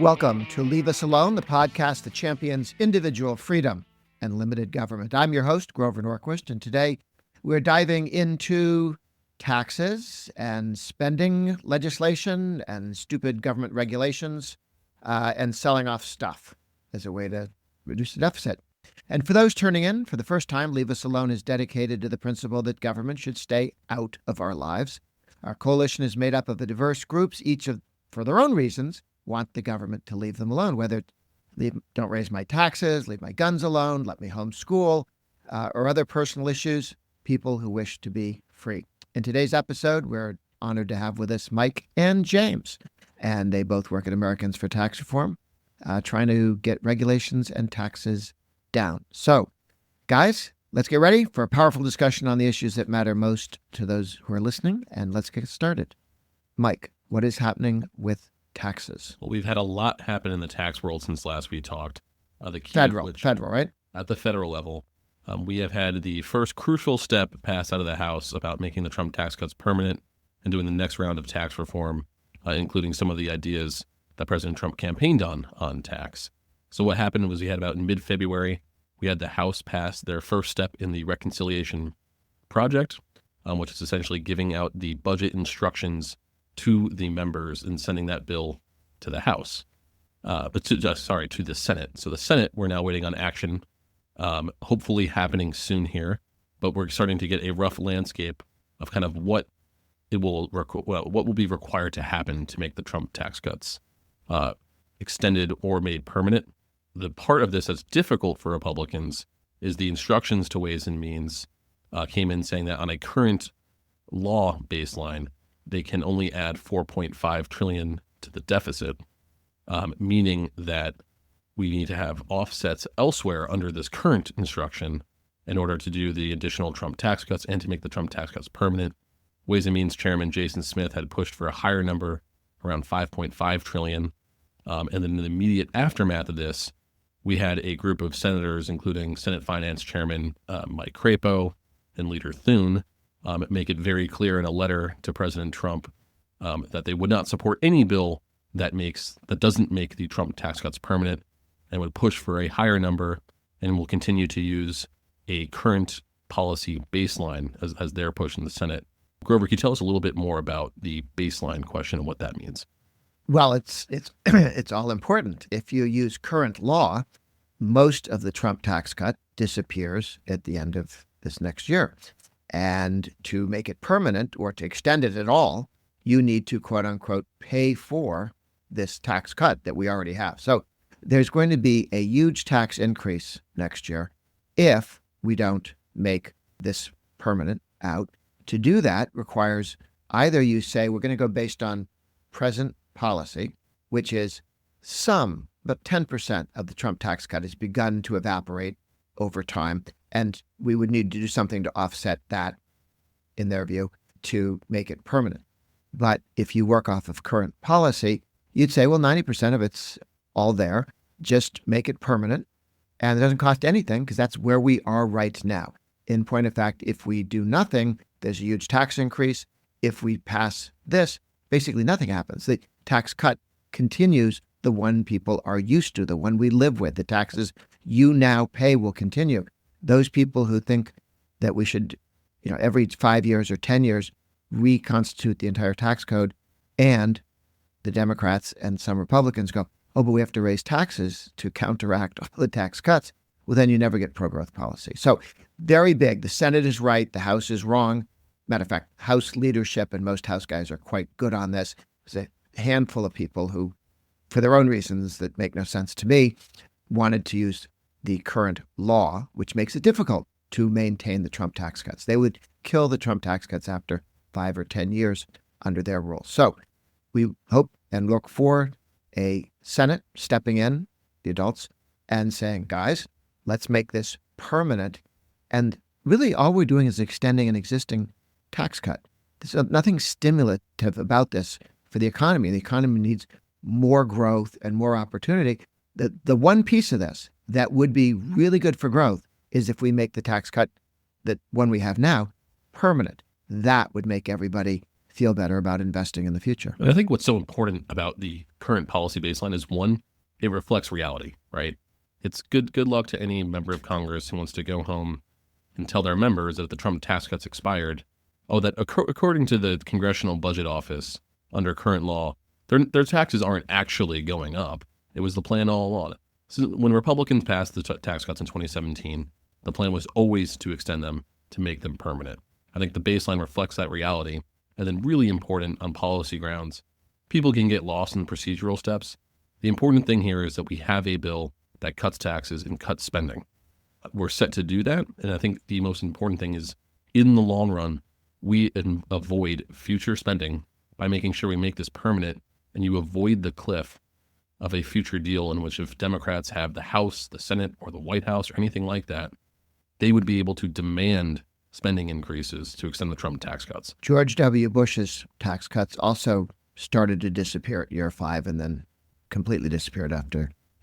Welcome to Leave Us Alone, the podcast that champions individual freedom and limited government. I'm your host, Grover Norquist, and today we're diving into taxes and spending legislation and stupid government regulations and selling off stuff as a way to reduce the deficit. And for those turning in for the first time, Leave Us Alone is dedicated to the principle that government should stay out of our lives. Our coalition is made up of the diverse groups, for their own reasons, want the government to leave them alone, whether don't raise my taxes, leave my guns alone, let me homeschool, or other personal issues, people who wish to be free. In today's episode, we're honored to have with us Mike and James, and they both work at Americans for Tax Reform, trying to get regulations and taxes down. So, guys, let's get ready for a powerful discussion on the issues that matter most to those who are listening, and let's get started. Mike, what is happening with taxes? Well, we've had a lot happen in the tax world since last we talked. Federal, right? At the federal level, we have had the first crucial step passed out of the House about making the Trump tax cuts permanent and doing the next round of tax reform, including some of the ideas that President Trump campaigned on tax. So what happened was we had about in mid-February, we had the House pass their first step in the reconciliation project, which is essentially giving out the budget instructions to the members and sending that bill to the House, to the Senate. So the Senate, we're now waiting on action, hopefully happening soon here, but we're starting to get a rough landscape of kind of what will be required to happen to make the Trump tax cuts extended or made permanent. The part of this that's difficult for Republicans is the instructions to Ways and Means came in saying that on a current law baseline, they can only add $4.5 trillion to the deficit, meaning that we need to have offsets elsewhere under this current instruction in order to do the additional Trump tax cuts and to make the Trump tax cuts permanent. Ways and Means Chairman Jason Smith had pushed for a higher number, around $5.5 trillion. And then in the immediate aftermath of this, we had a group of senators, including Senate Finance Chairman Mike Crapo and Leader Thune, make it very clear in a letter to President Trump that they would not support any bill that doesn't make the Trump tax cuts permanent, and would push for a higher number and will continue to use a current policy baseline as their push in the Senate. Grover, can you tell us a little bit more about the baseline question and what that means? Well, it's it's all important. If you use current law, most of the Trump tax cut disappears at the end of this next year. And to make it permanent or to extend it at all, you need to, quote unquote, pay for this tax cut that we already have. So there's going to be a huge tax increase next year if we don't make this permanent out. To do that requires either you say we're going to go based on present policy, which is about 10% of the Trump tax cut has begun to evaporate over time. And we would need to do something to offset that, in their view, to make it permanent. But if you work off of current policy, you'd say, well, 90% of it's all there. Just make it permanent. And it doesn't cost anything because that's where we are right now. In point of fact, if we do nothing, there's a huge tax increase. If we pass this, basically nothing happens. The tax cut continues, the one people are used to, the one we live with. The taxes you now pay will continue. Those people who think that we should, every 5 years or 10 years, reconstitute the entire tax code, and the Democrats and some Republicans go, oh, but we have to raise taxes to counteract all the tax cuts. Well, then you never get pro-growth policy. So very big. The Senate is right. The House is wrong. Matter of fact, House leadership and most House guys are quite good on this. There's a handful of people who, for their own reasons that make no sense to me, wanted to use the current law, which makes it difficult to maintain the Trump tax cuts. They would kill the Trump tax cuts after 5 or 10 years under their rules. So we hope and look for a Senate stepping in, the adults, and saying, guys, let's make this permanent. And really all we're doing is extending an existing tax cut. There's nothing stimulative about this for the economy. The economy needs more growth and more opportunity. The one piece of this that would be really good for growth is if we make the tax cut, that one we have now, permanent. That would make everybody feel better about investing in the future. And I think what's so important about the current policy baseline is, one, it reflects reality, right? It's good luck to any member of Congress who wants to go home and tell their members that if the Trump tax cuts expired, that according to the Congressional Budget Office, under current law, their taxes aren't actually going up. It was the plan all along. So when Republicans passed the tax cuts in 2017, the plan was always to extend them, to make them permanent. I think the baseline reflects that reality. And then, really important on policy grounds, people can get lost in procedural steps. The important thing here is that we have a bill that cuts taxes and cuts spending. We're set to do that. And I think the most important thing is, in the long run, we avoid future spending by making sure we make this permanent, and you avoid the cliff of a future deal in which, if Democrats have the House, the Senate, or the White House, or anything like that, they would be able to demand spending increases to extend the Trump tax cuts. George W. Bush's tax cuts also started to disappear at year 5 and then completely disappeared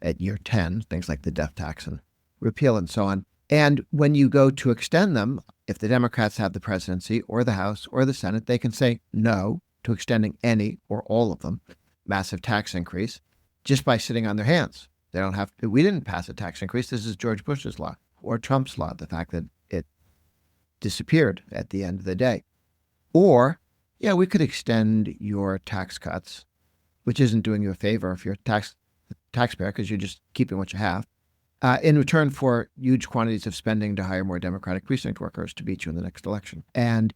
at year 10, things like the death tax and repeal and so on. And when you go to extend them, if the Democrats have the presidency or the House or the Senate, they can say no to extending any or all of them, massive tax increase, just by sitting on their hands. They don't have to. We didn't pass a tax increase. This is George Bush's law or Trump's law, the fact that it disappeared at the end of the day. Or, yeah, we could extend your tax cuts, which isn't doing you a favor if you're a taxpayer, because you're just keeping what you have, in return for huge quantities of spending to hire more Democratic precinct workers to beat you in the next election. And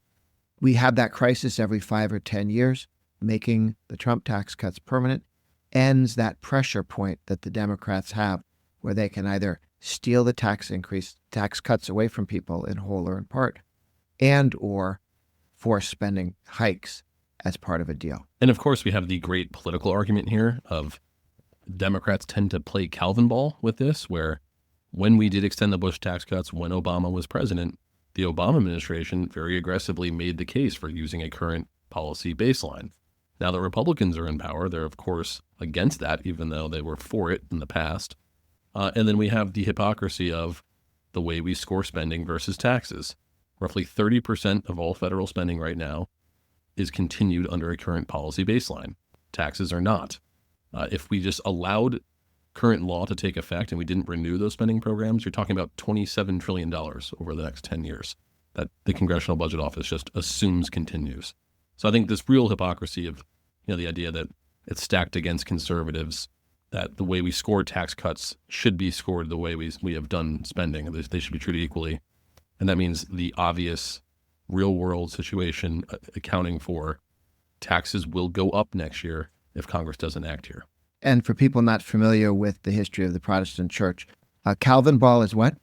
we have that crisis every 5 or 10 years. Making the Trump tax cuts permanent ends that pressure point that the Democrats have, where they can either steal the tax cuts away from people in whole or in part, and or force spending hikes as part of a deal. And of course, we have the great political argument here of Democrats tend to play Calvin ball with this, where when we did extend the Bush tax cuts, when Obama was president, the Obama administration very aggressively made the case for using a current policy baseline. Now that Republicans are in power, they're of course against that, even though they were for it in the past. And then we have the hypocrisy of the way we score spending versus taxes. Roughly 30% of all federal spending right now is continued under a current policy baseline. Taxes are not. If we just allowed current law to take effect and we didn't renew those spending programs, you're talking about $27 trillion over the next 10 years that the Congressional Budget Office just assumes continues. So I think this real hypocrisy of the idea that it's stacked against conservatives, that the way we score tax cuts should be scored the way we have done spending. They should be treated equally. And that means the obvious real world situation accounting for taxes will go up next year if Congress doesn't act here. And for people not familiar with the history of the Protestant church, Calvin ball is what?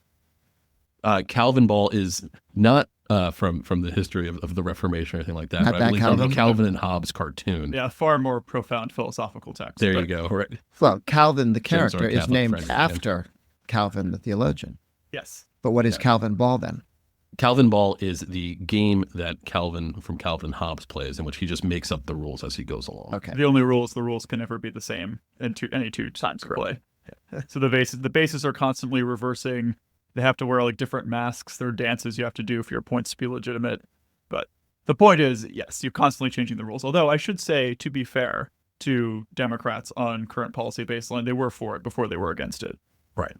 Calvin ball is not from the history of the Reformation or anything like that. Not Right? that I believe Calvin? from the Calvin and Hobbes cartoon. Yeah, far more profound philosophical text. There you go. Right. Well, Calvin, the Jim's our character, is Catholic named friend, after Calvin, the theologian. Yes. But what is Calvin ball then? Calvin ball is the game that Calvin from Calvin and Hobbes plays, in which he just makes up the rules as he goes along. Okay. The only rule is the rules can never be the same in any two times of play. Yeah. So the bases are constantly reversing. They have to wear like different masks. There are dances you have to do for your points to be legitimate. But the point is, yes, you're constantly changing the rules. Although I should say, to be fair to Democrats on current policy baseline, they were for it before they were against it. Right.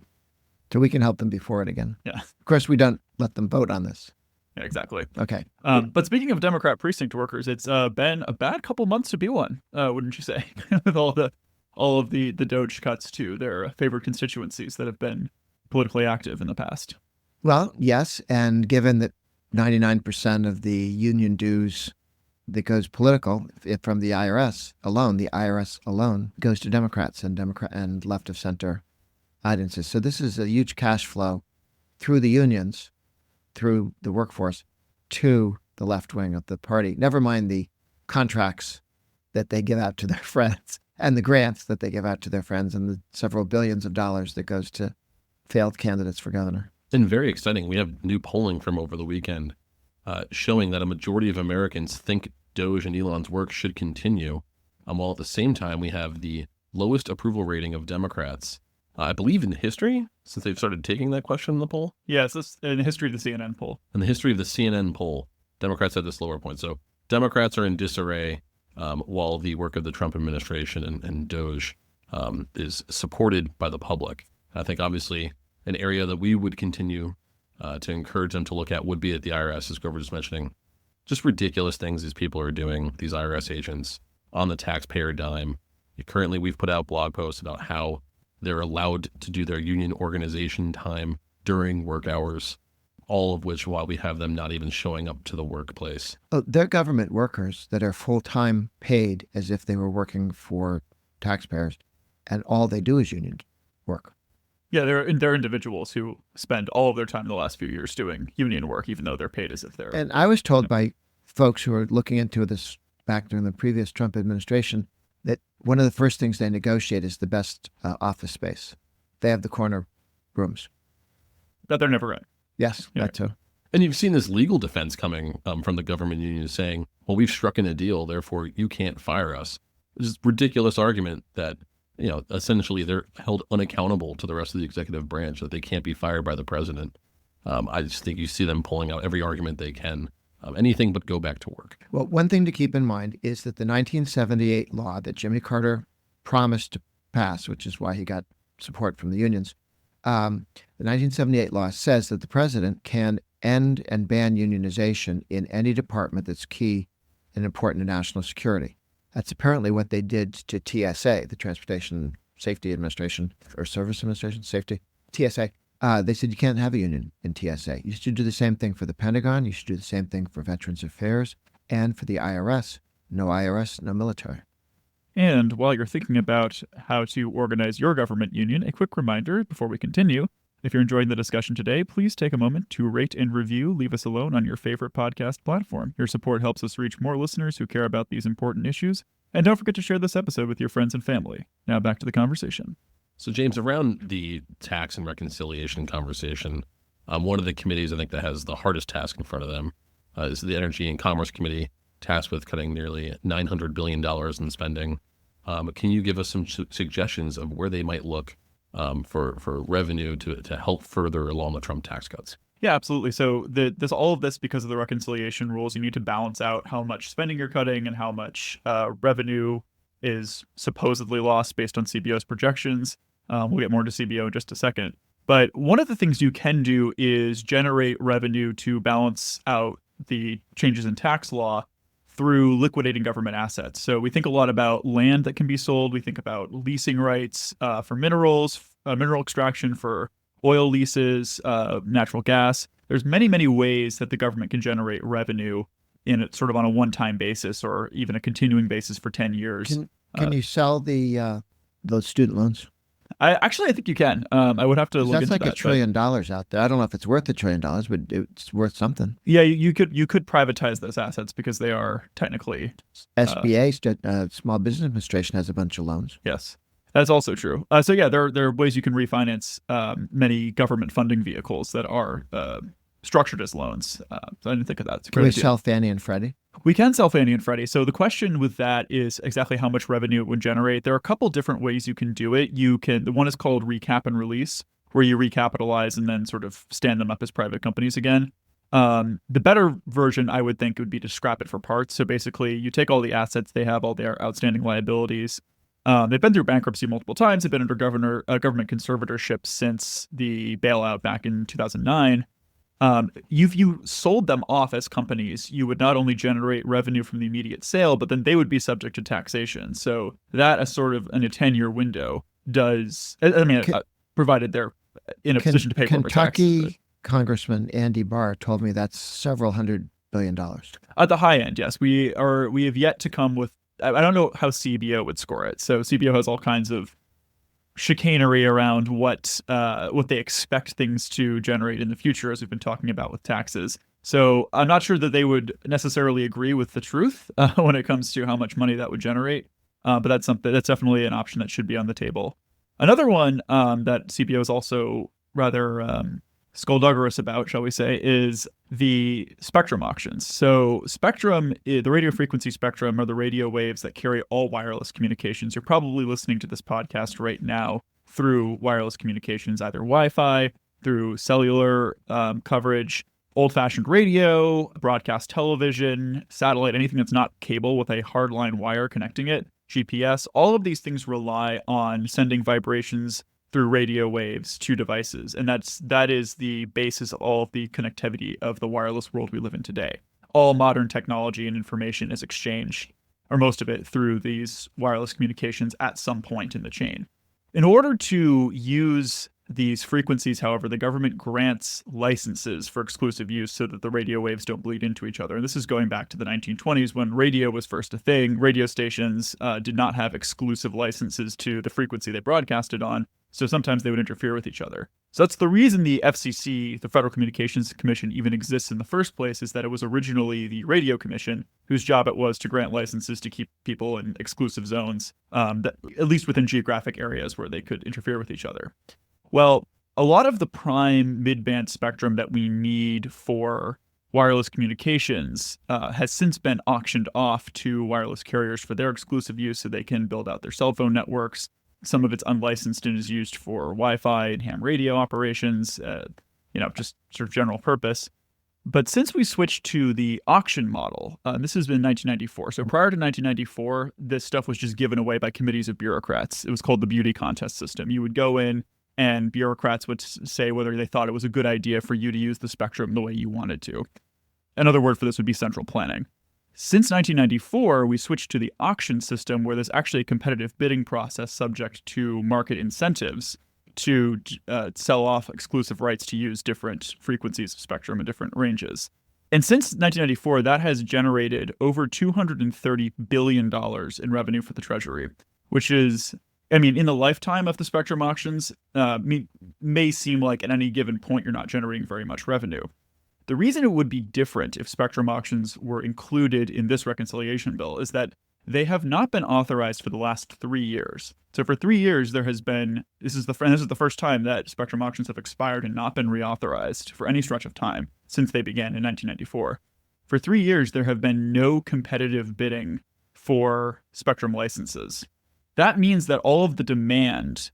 So we can help them be for it again. Yeah. Of course, we don't let them vote on this. Yeah, exactly. Okay. But speaking of Democrat precinct workers, it's been a bad couple months to be one, wouldn't you say? With all of the Doge cuts to their favored constituencies that have been politically active in the past. Well, yes. And given that 99% of the union dues that goes political from the IRS alone goes to Democrats and left of center audiences. So this is a huge cash flow through the unions, through the workforce, to the left wing of the party. Never mind the contracts that they give out to their friends and the grants that they give out to their friends and the several billions of dollars that goes to failed candidates for governor. And very exciting. We have new polling from over the weekend showing that a majority of Americans think Doge and Elon's work should continue, while at the same time we have the lowest approval rating of Democrats, I believe, in history, since they've started taking that question in the poll. Yes, this in the history of the CNN poll. In the history of the CNN poll, Democrats had this lower point. So Democrats are in disarray, while the work of the Trump administration and DOJ is supported by the public. I think obviously an area that we would continue to encourage them to look at would be at the IRS, as Grover was mentioning. Just ridiculous things these people are doing, these IRS agents, on the taxpayer dime. Currently, we've put out blog posts about how they're allowed to do their union organization time during work hours, all of which while we have them not even showing up to the workplace. Oh, they're government workers that are full-time paid as if they were working for taxpayers, and all they do is union work. Yeah, they're individuals who spend all of their time in the last few years doing union work, even though they're paid as if they're. And I was told by folks who were looking into this back during the previous Trump administration that one of the first things they negotiate is the best office space. They have the corner rooms. That they're never in. Yes, Yeah. that too. And you've seen this legal defense coming from the government union saying, well, we've struck in a deal, therefore you can't fire us. It's a ridiculous argument that, essentially they're held unaccountable to the rest of the executive branch, that they can't be fired by the president. I just think you see them pulling out every argument they can, anything but go back to work. Well, one thing to keep in mind is that the 1978 law that Jimmy Carter promised to pass, which is why he got support from the unions, the 1978 law says that the president can end and ban unionization in any department that's key and important to national security. That's apparently what they did to TSA, the Transportation Safety Administration, or Service Administration, Safety, TSA. They said you can't have a union in TSA. You should do the same thing for the Pentagon. You should do the same thing for Veterans Affairs and for the IRS. No IRS, no military. And while you're thinking about how to organize your government union, a quick reminder before we continue. If you're enjoying the discussion today, please take a moment to rate and review Leave Us Alone on your favorite podcast platform. Your support helps us reach more listeners who care about these important issues. And don't forget to share this episode with your friends and family. Now back to the conversation. So, James, around the tax and reconciliation conversation, one of the committees I think that has the hardest task in front of them is the Energy and Commerce Committee, tasked with cutting nearly $900 billion in spending. Can you give us some suggestions of where they might look for revenue to help further along the Trump tax cuts? Yeah, absolutely. So there's all of this because of the reconciliation rules. You need to balance out how much spending you're cutting and how much revenue is supposedly lost based on CBO's projections. We'll get more to CBO in just a second. But one of the things you can do is generate revenue to balance out the changes in tax law through liquidating government assets. So we think a lot about land that can be sold. We think about leasing rights for minerals, mineral extraction for oil leases, natural gas. There's many, many ways that the government can generate revenue in it sort of on a one-time basis or even a continuing basis for 10 years. Can you sell those student loans? I think you can. I would have to look That's into like that. $1 trillion out there. I don't know if it's worth $1 trillion, but it's worth something. Yeah, you could privatize those assets because they are technically SBA, Small Business Administration, has a bunch of loans. Yes, that's also true. So yeah, there are ways you can refinance many government funding vehicles that are structured as loans. So I didn't think of that. Can we sell Fannie and Freddie? We can sell Fannie and Freddie. So the question with that is exactly how much revenue it would generate. There are a couple different ways you can do it. The one is called recap and release, where you recapitalize and then sort of stand them up as private companies again. The better version, I would think, would be to scrap it for parts. So basically, you take all the assets they have, all their outstanding liabilities. They've been through bankruptcy multiple times. They've been under government conservatorship since the bailout back in 2009. If you sold them off as companies, you would not only generate revenue from the immediate sale, but then they would be subject to taxation. So that, as sort of in a 10-year window, provided they're in a position to pay corporate tax. Kentucky Congressman Andy Barr told me that's several $100 billion. At the high end, yes. We have yet to come with. I don't know how CBO would score it. So CBO has all kinds of chicanery around what they expect things to generate in the future, as we've been talking about with taxes. So I'm not sure that they would necessarily agree with the truth when it comes to how much money that would generate. But that's definitely an option that should be on the table. Another one that CBO is also rather skullduggerous about, shall we say, is the spectrum auctions. So spectrum, the radio frequency spectrum, are the radio waves that carry all wireless communications. You're probably listening to this podcast right now through wireless communications, either Wi-Fi, through cellular coverage. old-fashioned radio, broadcast television, satellite, anything that's not cable with a hardline wire connecting it, GPS, all of these things rely on sending vibrations through radio waves to devices. And that is the basis of all of the connectivity of the wireless world we live in today. All modern technology and information is exchanged, or most of it, through these wireless communications at some point in the chain. In order to use these frequencies, however, the government grants licenses for exclusive use so that the radio waves don't bleed into each other. And this is going back to the 1920s when radio was first a thing. Radio stations did not have exclusive licenses to the frequency they broadcasted on, so sometimes they would interfere with each other. So that's the reason the FCC, the Federal Communications Commission, even exists in the first place, is that it was originally the Radio Commission, whose job it was to grant licenses to keep people in exclusive zones, that, at least within geographic areas where they could interfere with each other. Well, a lot of the prime mid-band spectrum that we need for wireless communications has since been auctioned off to wireless carriers for their exclusive use so they can build out their cell phone networks. Some of it's unlicensed and is used for Wi-Fi and ham radio operations, just sort of general purpose. But since we switched to the auction model, this has been 1994. So prior to 1994, this stuff was just given away by committees of bureaucrats. It was called the beauty contest system. You would go in and bureaucrats would say whether they thought it was a good idea for you to use the spectrum the way you wanted to. Another word for this would be central planning. Since 1994, we switched to the auction system where there's actually a competitive bidding process subject to market incentives to sell off exclusive rights to use different frequencies of spectrum and different ranges. And since 1994, that has generated over $230 billion in revenue for the Treasury, which is, in the lifetime of the spectrum auctions, may seem like at any given point you're not generating very much revenue. The reason it would be different if spectrum auctions were included in this reconciliation bill is that they have not been authorized for the last 3 years. So for 3 years, this is the first time that spectrum auctions have expired and not been reauthorized for any stretch of time since they began in 1994. For 3 years, there have been no competitive bidding for spectrum licenses. That means that all of the demand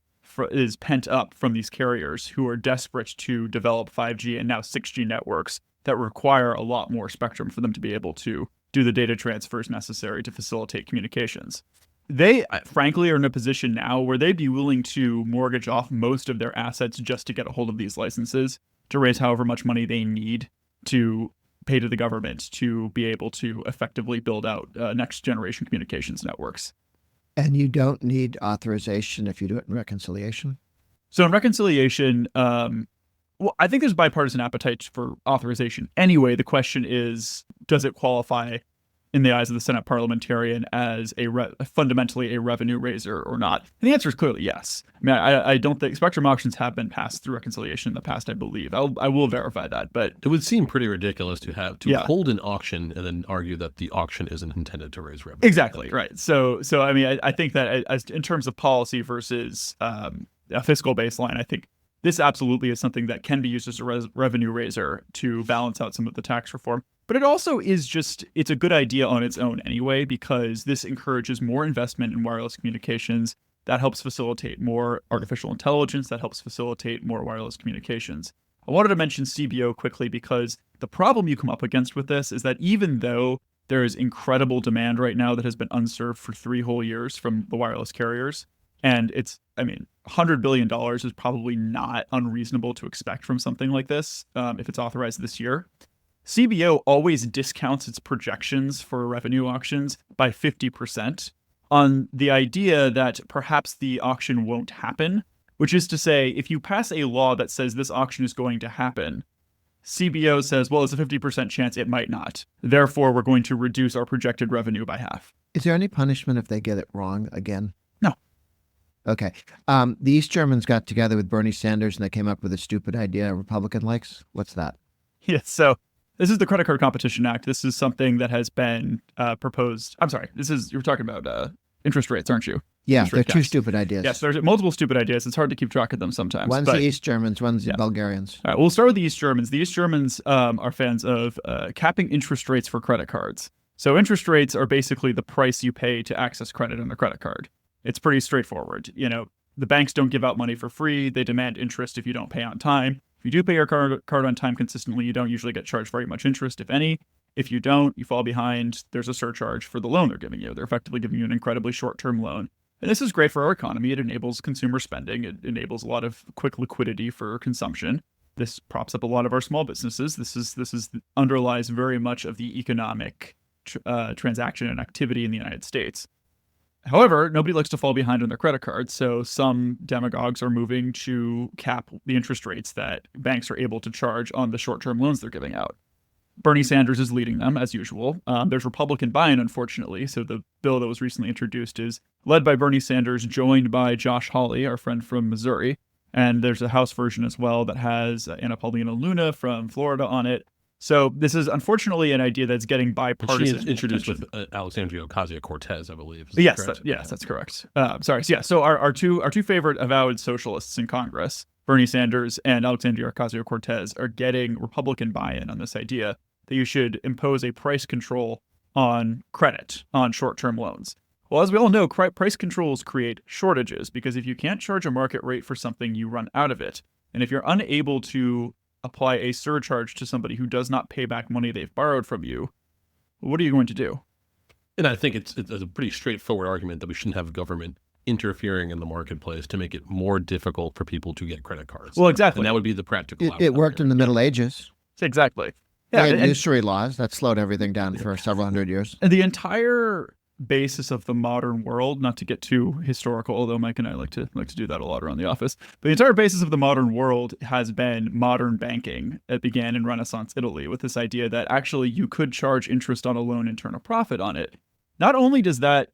is pent up from these carriers who are desperate to develop 5G and now 6G networks that require a lot more spectrum for them to be able to do the data transfers necessary to facilitate communications. They, frankly, are in a position now where they'd be willing to mortgage off most of their assets just to get a hold of these licenses, to raise however much money they need to pay to the government to be able to effectively build out next generation communications networks. And you don't need authorization if you do it in reconciliation? So in reconciliation, I think there's bipartisan appetite for authorization. Anyway, the question is, does it qualify in the eyes of the Senate parliamentarian as fundamentally a revenue raiser or not? And the answer is clearly yes. I don't think spectrum auctions have been passed through reconciliation in the past, I believe. I will verify that, but it would seem pretty ridiculous to hold an auction and then argue that the auction isn't intended to raise revenue. Exactly, right. So I think that as in terms of policy versus a fiscal baseline, I think this absolutely is something that can be used as a revenue raiser to balance out some of the tax reform. But it also is it's a good idea on its own anyway, because this encourages more investment in wireless communications. That helps facilitate more artificial intelligence. That helps facilitate more wireless communications. I wanted to mention CBO quickly because the problem you come up against with this is that even though there is incredible demand right now that has been unserved for 3 whole years from the wireless carriers, and $100 billion is probably not unreasonable to expect from something like this if it's authorized this year. CBO always discounts its projections for revenue auctions by 50% on the idea that perhaps the auction won't happen, which is to say, if you pass a law that says this auction is going to happen, CBO says, well, it's a 50% chance it might not. Therefore, we're going to reduce our projected revenue by half. Is there any punishment if they get it wrong again? No. Okay. The East Germans got together with Bernie Sanders and they came up with a stupid idea a Republican likes. What's that? Yeah, so this is the Credit Card Competition Act. This is something that has been proposed. I'm sorry. You were talking about interest rates, aren't you? Yeah, they're 2 stupid ideas. Yes, there's multiple stupid ideas. It's hard to keep track of them sometimes. One's the East Germans, one's the Bulgarians. All right, we'll start with the East Germans. The East Germans are fans of capping interest rates for credit cards. So interest rates are basically the price you pay to access credit on a credit card. It's pretty straightforward. The banks don't give out money for free. They demand interest if you don't pay on time. If you do pay your card on time consistently, you don't usually get charged very much interest, if any. If you don't, you fall behind, there's a surcharge for the loan they're giving you. They're effectively giving you an incredibly short-term loan. And this is great for our economy. It enables consumer spending. It enables a lot of quick liquidity for consumption. This props up a lot of our small businesses. This underlies very much of the economic transaction and activity in the United States. However, nobody likes to fall behind on their credit cards, so some demagogues are moving to cap the interest rates that banks are able to charge on the short-term loans they're giving out. Bernie Sanders is leading them, as usual. There's Republican buy-in, unfortunately, so the bill that was recently introduced is led by Bernie Sanders, joined by Josh Hawley, our friend from Missouri, and there's a House version as well that has Anna Paulina Luna from Florida on it. So this is unfortunately an idea that's getting bipartisan. She introduced with Alexandria Ocasio-Cortez, I believe. Yes, that's correct. So our two favorite avowed socialists in Congress, Bernie Sanders and Alexandria Ocasio-Cortez, are getting Republican buy-in on this idea that you should impose a price control on credit on short-term loans. Well, as we all know, price controls create shortages because if you can't charge a market rate for something, you run out of it. And if you're unable to apply a surcharge to somebody who does not pay back money they've borrowed from you, what are you going to do? And I think it's a pretty straightforward argument that we shouldn't have government interfering in the marketplace to make it more difficult for people to get credit cards. Well, exactly. And that would be the practical outcome It worked here. in the Middle Ages. Exactly. They Yeah, had usury laws that slowed everything down for several hundred years. and the entire basis of the modern world, not to get too historical, although Mike and I like to do that a lot around the office, but the entire basis of the modern world has been modern banking. It began in Renaissance Italy with this idea that actually you could charge interest on a loan and turn a profit on it. Not only does that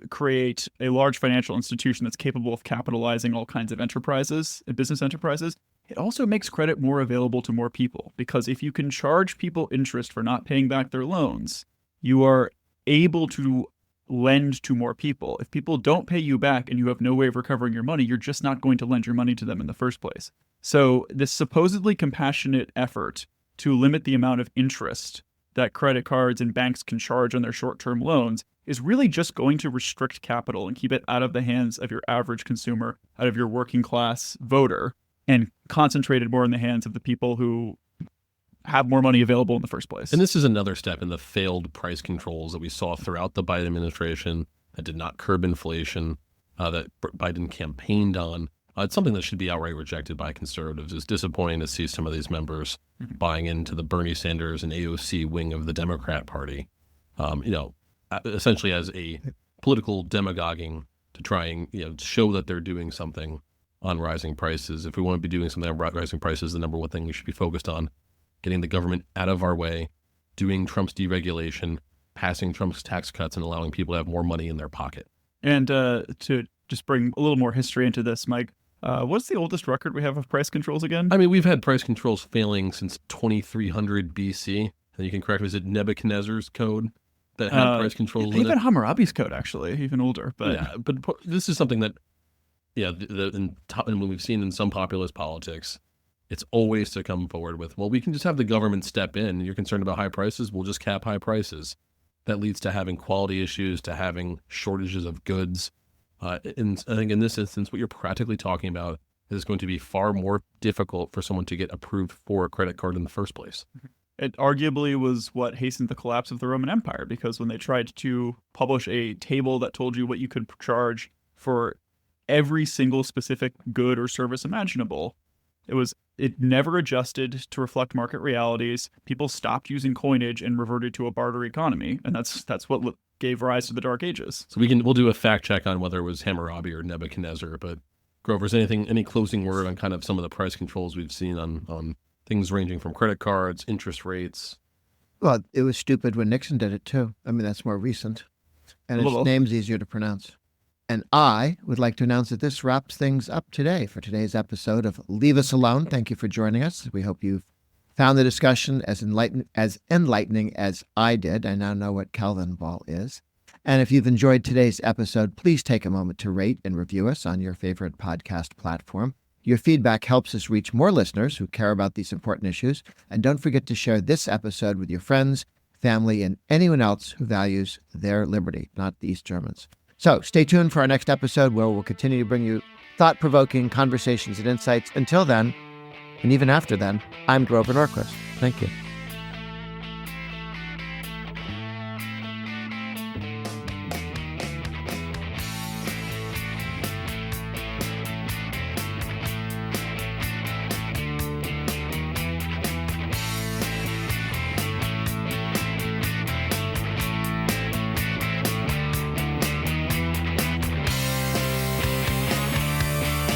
create a large financial institution that's capable of capitalizing all kinds of enterprises, business enterprises, it also makes credit more available to more people. Because if you can charge people interest for not paying back their loans, you are able to lend to more people. If people don't pay you back and you have no way of recovering your money, you're just not going to lend your money to them in the first place. So this supposedly compassionate effort to limit the amount of interest that credit cards and banks can charge on their short-term loans is really just going to restrict capital and keep it out of the hands of your average consumer, out of your working class voter, and concentrated more in the hands of the people who have more money available in the first place. And this is another step in the failed price controls that we saw throughout the Biden administration that did not curb inflation, that Biden campaigned on. It's something that should be outright rejected by conservatives. It's disappointing to see some of these members buying into the Bernie Sanders and AOC wing of the Democrat Party, essentially as a political demagoguing to try and show that they're doing something on rising prices. If we want to be doing something on rising prices, the number one thing we should be focused on: getting the government out of our way, doing Trump's deregulation, passing Trump's tax cuts, and allowing people to have more money in their pocket. And to just bring a little more history into this, Mike, what's the oldest record we have of price controls again? I mean, we've had price controls failing since 2300 BC. And you can correct me, is it Nebuchadnezz's code that had price controls in even it? Hammurabi's code, actually, even older. But Yeah, but this is something that, and when we've seen in some populist politics, it's always to come forward with, well, we can just have the government step in. You're concerned about high prices, we'll just cap high prices. That leads to having quality issues, to having shortages of goods. And I think in this instance, what you're practically talking about is going to be far more difficult for someone to get approved for a credit card in the first place. It arguably was what hastened the collapse of the Roman Empire, because when they tried to publish a table that told you what you could charge for every single specific good or service imaginable, it never adjusted to reflect market realities. People stopped using coinage and reverted to a barter economy, and that's what gave rise to the Dark Ages. So we'll do a fact check on whether it was Hammurabi or Nebuchadnezzar. But Grover, is any closing word on kind of some of the price controls we've seen on things ranging from credit cards, interest rates? Well, it was stupid when Nixon did it too. I mean, that's more recent. And its name's easier to pronounce. And I would like to announce that this wraps things up today for today's episode of Leave Us Alone. Thank you for joining us. We hope you've found the discussion as enlightening as I did. I now know what Kelvin ball is. And if you've enjoyed today's episode, please take a moment to rate and review us on your favorite podcast platform. Your feedback helps us reach more listeners who care about these important issues. And don't forget to share this episode with your friends, family, and anyone else who values their liberty, not the East Germans. So stay tuned for our next episode, where we'll continue to bring you thought-provoking conversations and insights. Until then, And even after then, I'm Grover Norquist. Thank you.